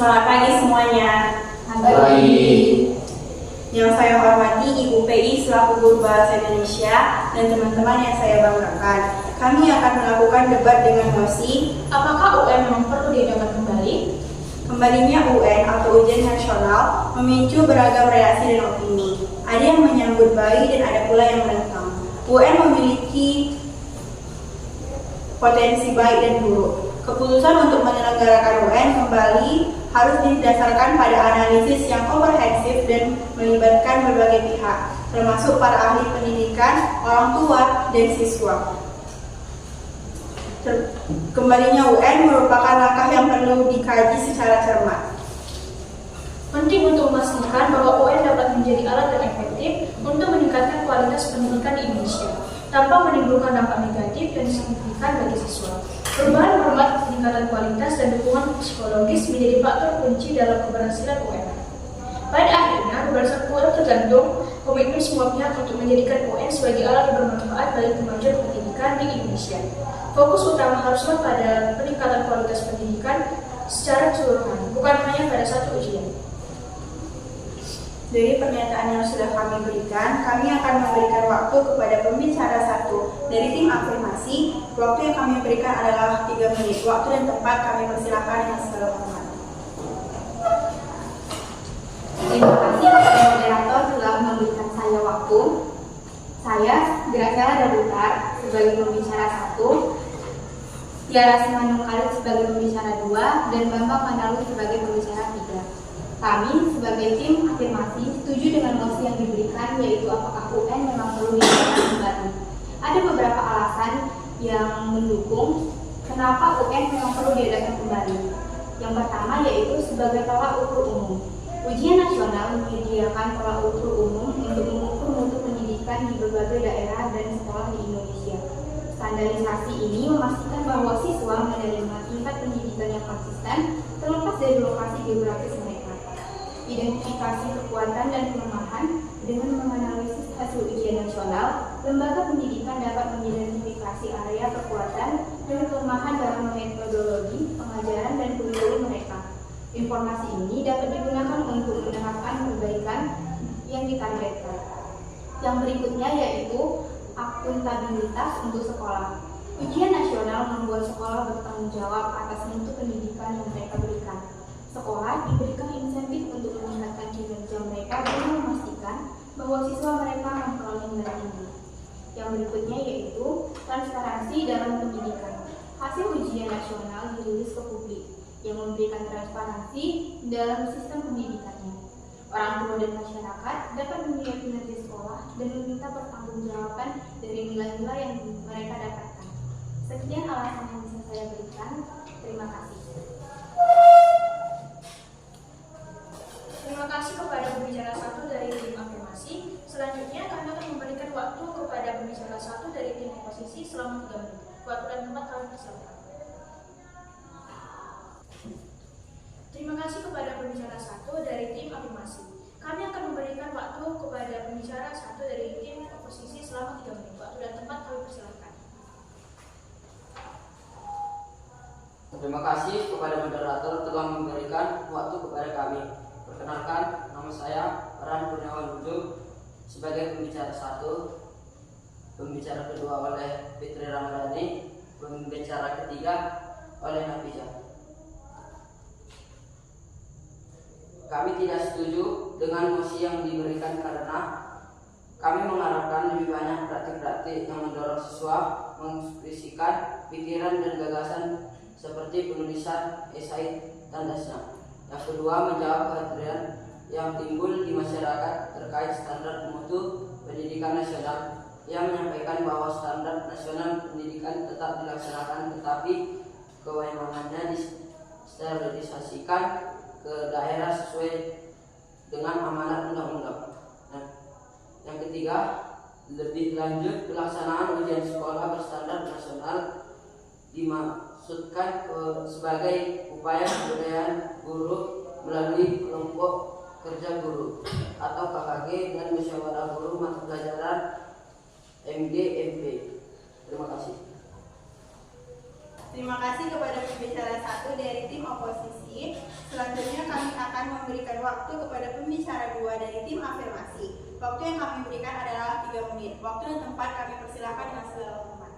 Selamat pagi semuanya. Pagi. Yang saya hormati Ibu PI selaku Guru Bahasa Indonesia dan teman-teman yang saya banggakan. Kami akan melakukan debat dengan mosi, apakah UN memang perlu diadakan kembali? Kembalinya UN atau ujian nasional memicu beragam reaksi dan opini. Ada yang menyambut baik dan ada pula yang menentang. UN memiliki potensi baik dan buruk. Keputusan untuk menyelenggarakan UN kembali harus didasarkan pada analisis yang komprehensif dan melibatkan berbagai pihak, termasuk para ahli pendidikan, orang tua, dan siswa. Kembalinya UN merupakan langkah yang perlu dikaji secara cermat. Penting untuk memastikan bahwa UN dapat menjadi alat yang efektif untuk meningkatkan kualitas pendidikan di Indonesia, tanpa menimbulkan dampak negatif dan signifikan bagi siswa. Perubahan format, peningkatan kualitas, dan dukungan psikologis menjadi faktor kunci dalam keberhasilan UN. Pada akhirnya, keberhasilan UN tergantung komitmen semua pihak untuk menjadikan UN sebagai alat yang bermanfaat bagi kemajuan pendidikan di Indonesia. Fokus utama haruslah pada peningkatan kualitas pendidikan secara keseluruhan, bukan hanya pada satu ujian. Dari pernyataan yang sudah kami berikan, kami akan memberikan waktu kepada pembicara satu dari tim afirmasi. Waktu yang kami berikan adalah 3 menit. Waktu dan tempat kami persilakan dengan segala hormat. Terima kasih kepada moderator telah memberikan saya waktu. Saya, Graciela Dabutar, sebagai pembicara 1, Tiara Simanung Khalid sebagai pembicara 2, dan Bambang Mandalu sebagai pembicara 3. Kami sebagai tim afirmasi setuju dengan mosi yang diberikan, yaitu apakah UN memang perlu diadakan kembali. Ada beberapa alasan yang mendukung kenapa UN memang perlu diadakan kembali. Yang pertama yaitu sebagai tolak ukur umum. Ujian nasional menyediakan tolak ukur umum untuk mengukur mutu pendidikan di berbagai daerah dan sekolah di Indonesia. Standarisasi ini memastikan bahwa siswa menerima tingkat pendidikan yang konsisten terlepas dari lokasi geografis mereka. Identifikasi kekuatan dan kelemahan dengan menganalisis hasil ujian nasional, lembaga pendidikan dapat mengidentifikasi area kekuatan dan kelemahan dalam metodologi pengajaran dan kurikulum mereka. Informasi ini dapat digunakan untuk menerapkan perbaikan yang ditargetkan. Yang berikutnya yaitu akuntabilitas untuk sekolah. Ujian nasional membuat sekolah bertanggung jawab atas mutu pendidikan yang mereka berikan. Sekolah diberikan insentif untuk meningkatkan kinerja mereka dengan memastikan bahwa siswa mereka memperoleh nilai tinggi. Yang berikutnya yaitu transparansi dalam pendidikan. Hasil ujian nasional dirilis ke publik yang memberikan transparansi dalam sistem pendidikannya. Orang tua dan masyarakat dapat melihat kinerja sekolah dan meminta pertanggungjawaban dari nilai-nilai yang mereka dapatkan. Sekian alasan yang bisa saya berikan. Terima kasih. Terima kasih kepada pembicara 1 dari tim afirmasi. Selanjutnya kami akan memberikan waktu kepada pembicara 1 dari tim oposisi selama 3 menit. Waktu dan tempat kami persilakan. Terima kasih kepada pembicara 1 dari tim afirmasi. Kami akan memberikan waktu kepada pembicara 1 dari tim oposisi selama 3 menit. Waktu dan tempat kami persilakan. Terima kasih kepada moderator telah memberikan waktu kepada kami. Perkenalkan, nama saya Ran Kurniawan Budu sebagai pembicara 1, pembicara kedua oleh Fitri Ramadhani, pembicara ketiga oleh Nafisa. Kami tidak setuju dengan mosi yang diberikan karena kami mengharapkan lebih banyak praktik-praktik yang mendorong siswa mengekspresikan pikiran dan gagasan seperti penulisan, esai, dan dasar. Yang kedua, menjawab kekhawatiran yang timbul di masyarakat terkait standar mutu pendidikan nasional. Ia menyampaikan bahwa standar nasional pendidikan tetap dilaksanakan, tetapi kewenangannya disterilisasikan ke daerah sesuai dengan amanat undang-undang. Nah, yang ketiga, lebih lanjut pelaksanaan ujian sekolah berstandar nasional dimaksudkan sebagai upaya pemberdayaan guru melalui kelompok kerja guru atau KKG dan musyawarah guru mata pelajaran MD MP. Terima kasih. Terima kasih kepada pembicara 1 dari tim oposisi. Selanjutnya kami akan memberikan waktu kepada pembicara 2 dari tim afirmasi. Waktu yang kami berikan adalah 3 menit. Waktu dan tempat kami persilahkan dengan segala hormat.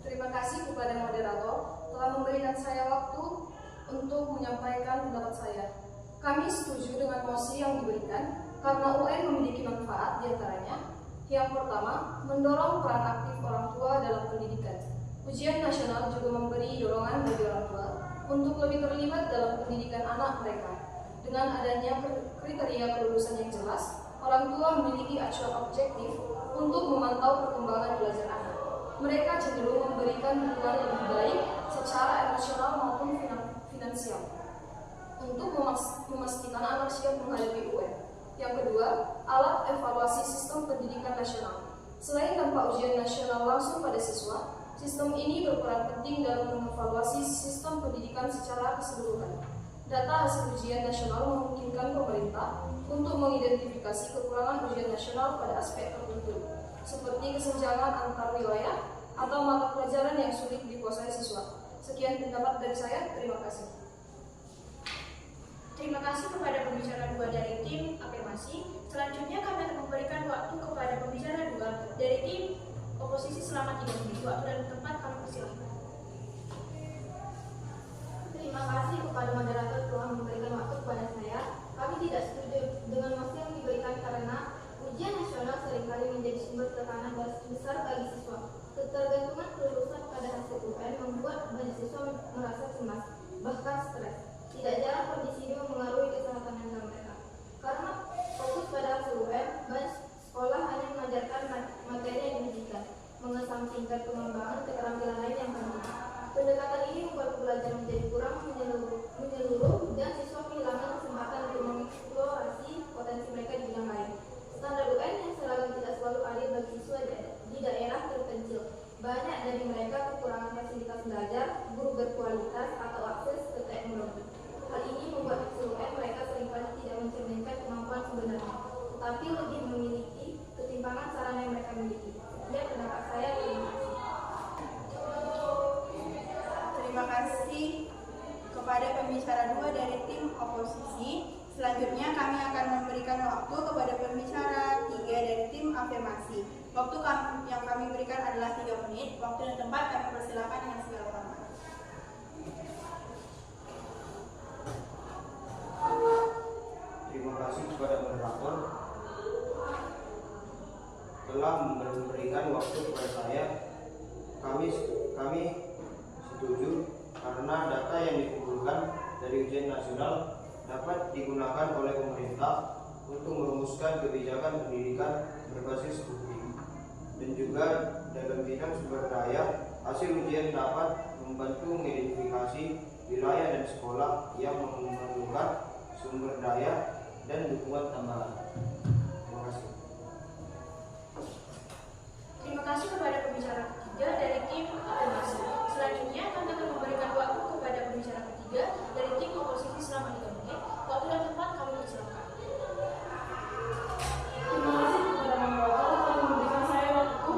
Terima kasih kepada moderator telah memberikan saya waktu untuk menyampaikan pendapat saya. Kami setuju dengan mosi yang diberikan karena UN memiliki manfaat diantaranya. Yang pertama, mendorong peran aktif orang tua dalam pendidikan. Ujian nasional juga memberi dorongan bagi orang tua untuk lebih terlibat dalam pendidikan anak mereka. Dengan adanya kriteria kelulusan yang jelas, orang tua memiliki acuan objektif untuk memantau perkembangan belajar anak. Mereka cenderung memberikan dukungan lebih baik secara emosional maupun finansial untuk memastikan anak siap menghadapi UN. Yang kedua, alat evaluasi sistem pendidikan nasional. Selain dampak ujian nasional langsung pada siswa, sistem ini berperan penting dalam mengevaluasi sistem pendidikan secara keseluruhan. Data hasil ujian nasional memungkinkan pemerintah untuk mengidentifikasi kekurangan ujian nasional pada aspek tertentu, seperti kesenjangan antar wilayah atau mata pelajaran yang sulit dikuasai siswa. Sekian pendapat dari saya, terima kasih. Terima kasih kepada pembicara 2 dari tim afirmasi. Selanjutnya kami akan memberikan waktu kepada pembicara 2 dari tim oposisi selama 3 menit. Waktu dan tempat kami persilahkan. Terima kasih kepada moderator telah memberikan waktu kepada saya. Kami tidak setuju dengan mosi yang diberikan karena ujian nasional seringkali menjadi sumber tekanan besar bagi siswa. Ketergantungan kelulusan pada hasil UN membuat banyak siswa merasa cemas, bahkan stres. Tidak jarang kondisi ini mengaruhi kesehatan mental mereka. Karena fokus pada hasil UN, banyak sekolah hanya mengajarkan materi yang diujikan, mengesampingkan pengembangan keterampilan lain yang penting. Pendekatan ini membuat belajar menjadi kurang menyeluruh dan siswa kehilangan kesempatan untuk mengeksplorasi potensi mereka di bidang lain. Standar UN yang tidak selalu adil bagi siswa di daerah terpencil. Banyak dari mereka kekurangan fasilitas belajar, guru berkualitas, atau akses ke teknologi. Hal ini membuat hasil UN mereka seringkali tidak mencerminkan kemampuan sebenarnya, tetapi lebih memiliki ketimpangan sarana yang mereka miliki. Sekian pendapat saya, terima kasih. Terima kasih kepada pembicara 2 dari tim oposisi. Selanjutnya kami akan memberikan waktu kepada pembicara 3 dari tim afirmasi. Waktu yang kami berikan adalah 3 menit. Waktu dan tempat kami persilakan dengan segala hormat. Terima kasih kepada moderator telah memberikan waktu kepada saya. Kami setuju karena data yang dikumpulkan dari ujian nasional dapat digunakan oleh pemerintah untuk merumuskan kebijakan pendidikan berbasis bukti. Dan juga dalam bidang sumber daya, hasil ujian dapat membantu mengidentifikasi wilayah dan sekolah yang memerlukan sumber daya dan dukungan tambahan. Terima kasih. Terima kasih kepada pembicara 3 dari tim afirmasi. Selanjutnya kami akan memberikan waktu kepada pembicara ketiga dari tim oposisi selama 3 menit. Waktu dan tempat kami persilakan. Terima kasih kepada moderator telah memberikan saya waktu.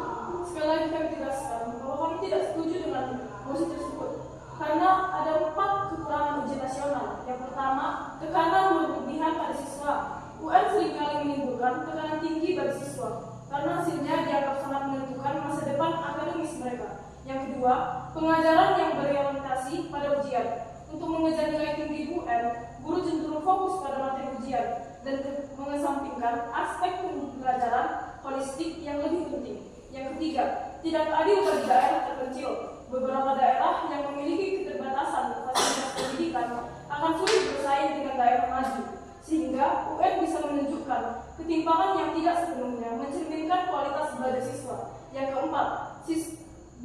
Sekali lagi kami tegaskan bahwa kami tidak setuju dengan mosi tersebut karena ada 4 kekurangan ujian nasional. Yang pertama, tekanan berlebihan pada siswa. UN seringkali menimbulkan tekanan tinggi bagi siswa karena hasilnya dianggap sangat menentukan masa depan akademis mereka. Yang kedua, pengajaran yang berorientasi pada ujian. Untuk mengejar nilai tinggi UN, guru cenderung fokus pada materi ujian dan mengesampingkan aspek pembelajaran holistik yang lebih penting. Yang ketiga, tidak adil bagi daerah terpencil. Beberapa daerah yang memiliki keterbatasan fasilitas pendidikan akan sulit bersaing dengan daerah maju, sehingga UN bisa menunjukkan ketimpangan yang tidak sepenuhnya mencerminkan kualitas belajar siswa. Yang keempat,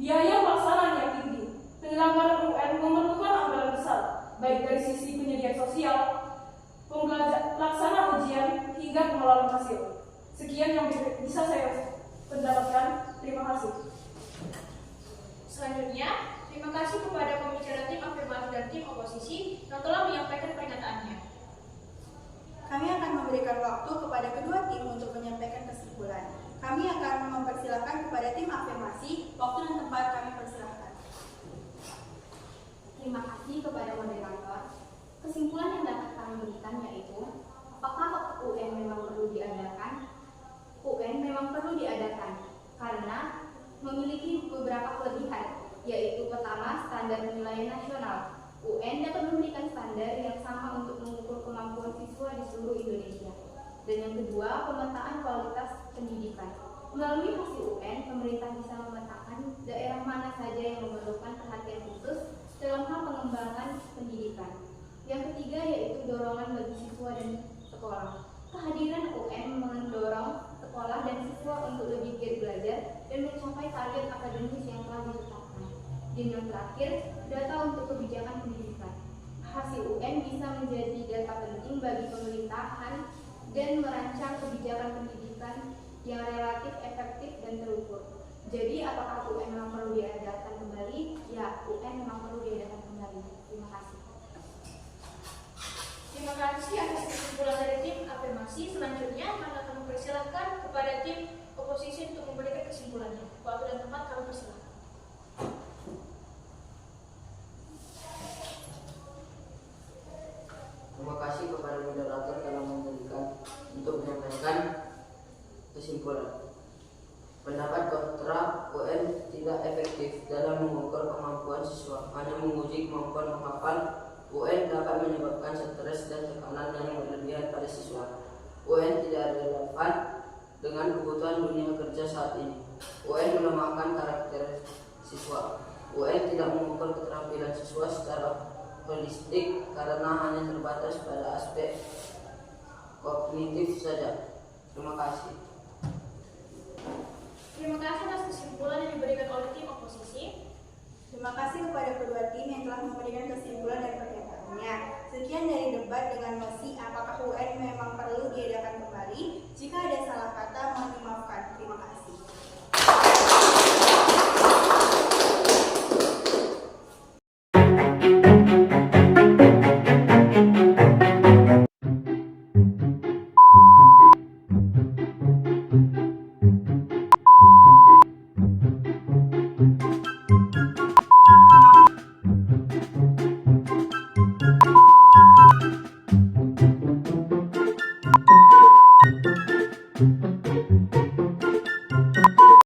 biaya pelaksanaan yang tinggi. Penyelenggaraan UN memerlukan anggaran besar, baik dari sisi penyediaan sosial, pelaksana ujian, hingga pengelolaan hasil. Sekian yang bisa saya pendapatkan. Terima kasih. Selanjutnya, terima kasih kepada pembicara tim afirmasi dan tim oposisi yang telah menyampaikan pernyataannya. Kami akan memberikan waktu kepada kedua tim untuk menyampaikan kesimpulan. Kami akan mempersilahkan kepada tim afirmasi. Waktu dan tempat kami Terima kasih kepada moderator. Kesimpulan yang dapat kami berikan yaitu, apakah UN memang perlu diadakan? UN memang perlu diadakan karena memiliki beberapa kelebihan, yaitu pertama, standar penilaian nasional. UN dapat memberikan standar yang sama untuk mengukur kemampuan siswa di seluruh Indonesia. Dan yang kedua, pemetaan kualitas pendidikan. Melalui hasil UN, pemerintah bisa memetakan daerah mana saja yang memerlukan perhatian khusus dalam hal pengembangan pendidikan. Yang ketiga yaitu dorongan bagi siswa dan sekolah. Kehadiran UN mendorong sekolah dan siswa untuk lebih giat belajar dan mencapai target akademis yang telah ditetapkan. Dan yang terakhir, data untuk kebijakan pendidikan. Hasil UN bisa menjadi data penting bagi pemerintahan dan merancang kebijakan pendidikan yang relatif efektif dan terukur. Jadi, apakah UN memang perlu diadakan kembali? Ya, UN memang perlu diadakan kembali. Terima kasih. Terima kasih atas kesimpulan dari tim afirmasi. Selanjutnya akan mempersilahkan kepada tim oposisi untuk memberikan kesimpulannya. Waktu dan tempat kami persilahkan. Terima kasih kepada moderator telah memberikan untuk menyampaikan kesimpulan. Pendapat kontra, UN tidak efektif dalam mengukur kemampuan siswa, hanya menguji kemampuan menghafal. UN dapat menyebabkan stres dan tekanan yang berlebihan pada siswa. UN tidak relevan dengan kebutuhan dunia kerja saat ini. UN melemahkan karakter siswa. UN tidak mengukur keterampilan siswa secara holistik karena hanya terbatas pada aspek kognitif saja. Terima kasih. Terima kasih atas kesimpulan yang